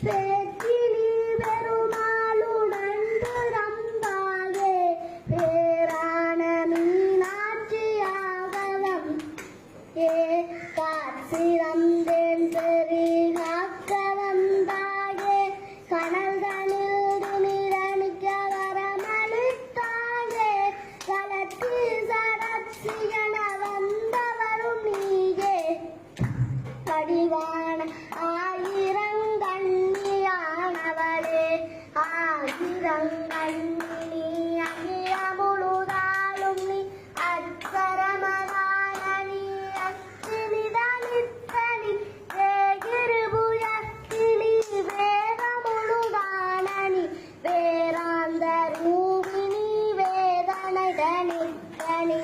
பேச்சினி பெருமாளுணர்ந்து ரம்பாயே பேரான மீனாட்சியாகவம் காட்சிரந்தேன் பெரி காக்க வந்தாயே கனல்களில் நிரணிக்க வரமளித்தாயே கலத்தி சடத்தியன வந்தவரும் நீயே படிவான ஆயிரங்கண்ணியானவளே ஆயிரங்கண்ணி அகில முழுதாலும் நீ அச்சரமகான நீ அச்சினிதனித்தனி வேகிருபுயத்தினி வேதமுழுதானி வேராந்த ரூபிணி வேதனைதனித்தனி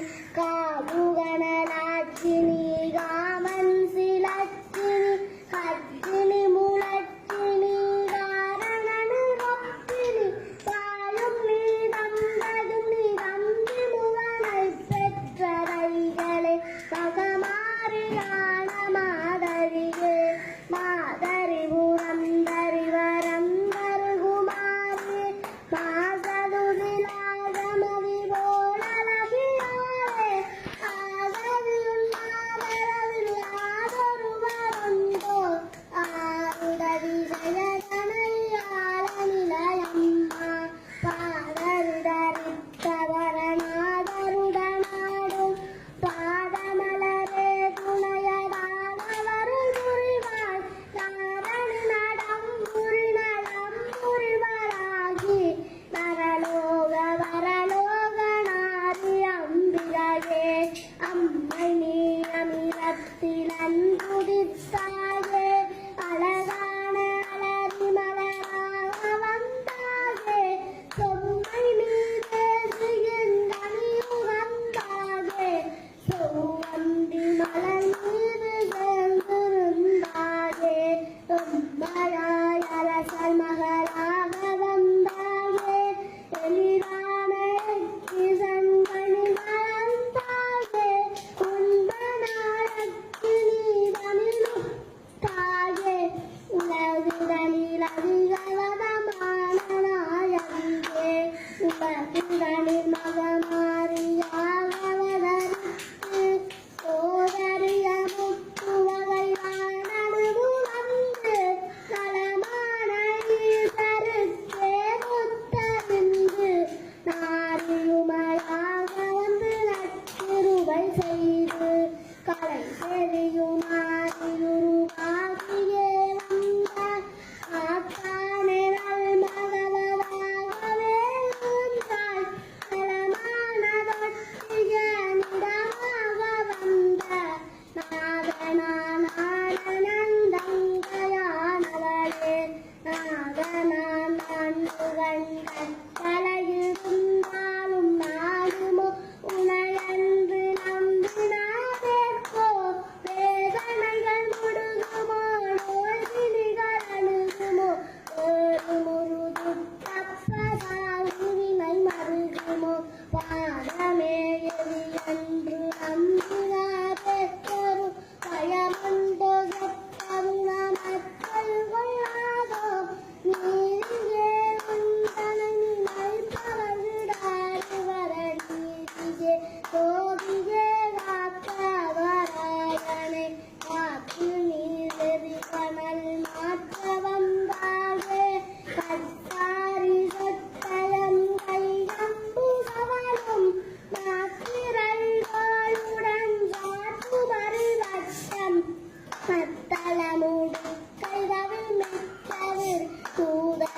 காபுகணலாச்சினி காமன் சிலச்சினி கச்சினி முளச்சினி காரணனு ரொப்பினி தாயும் நீ தந்ததும் நீ தம்பி முகனை பெற்றரைகளே மகமாரியான மாதரியே மாதரி புரந்தரி வரந்தரு குமாரி மாசதுதிலாகமதி போலலபியாரே ஆகதியுள் மாதரவில் யாதொருவருண்டோ ஆருதவி ஜயகனையாளநிலையம்மா பாதரிதரித்தவரநாதருடனாடும் பாதமலரே துணையதானவரு புரிவாய் தாரணி நடம் புரிநலம் புரிவராகி நரலோக வரலோகநாதி அம்பிகையே அம்மை நீ அமிரத்தில் அன்புதித்தாயே அழகான அலரி மலராக வந்தாயே சொம்மை நீ தேசியந்தனியுகந்தாயே சௌவந்தி மலர் மீது சேர்ந்திருந்தாயே உம்மையாய் அரசல் மகளாக வந்தாயே எளிதான கிசங்கனி வளர்ந்தாயே உண்பனாயக்கு நீதனிலுத்தாயே உலகுதனில் அதிகவதமான நாயகியே உலகுதனில் மகமாரியாகவதற்கு சோதரிய முத்துவகை வானடுவு வந்து நலமான ஈசருக்கே முத்தறிந்து நாரியுமையாக வந்து நற்கிருபை செய்து கலை செறியும் ஆரியுருவாகியே வந்த ஆத்தானே நல்மகளாகவே இருந்தாய் நலமான தொட்டியனிடமாக வந்த நாதனானந்தங்கையானவளே நாதனான் அன்புகண் கட்டளையிருந்தாலும் நாடுமோ உனையன்று நம்பினாதேற்கோ வேதனைகள் முடுகுமோ நோய்வினிகள் அணுகுமோ ஏறுமுருது தப்பதாவினை மருகுமோ பாதமே எரியன்று நம்பினாதேற்கொரு பயமந்தோ கருணமற்கள் கொள்ளாதோ நீரியே உந்தனை நினைப்பவரிடாறு வர நீரியே சோதியே காத்தவராயனை காத்து நீரெறி கனல் மாற்ற வந்தாயே கற்பாரி சத்தயம் கையம்பு சவலும் நாக்கிரைகளுடன் சாற்றுமறி வட்டம் மத்தளமுடு கைதவில் மிக்கவர் தூதனாத்திசை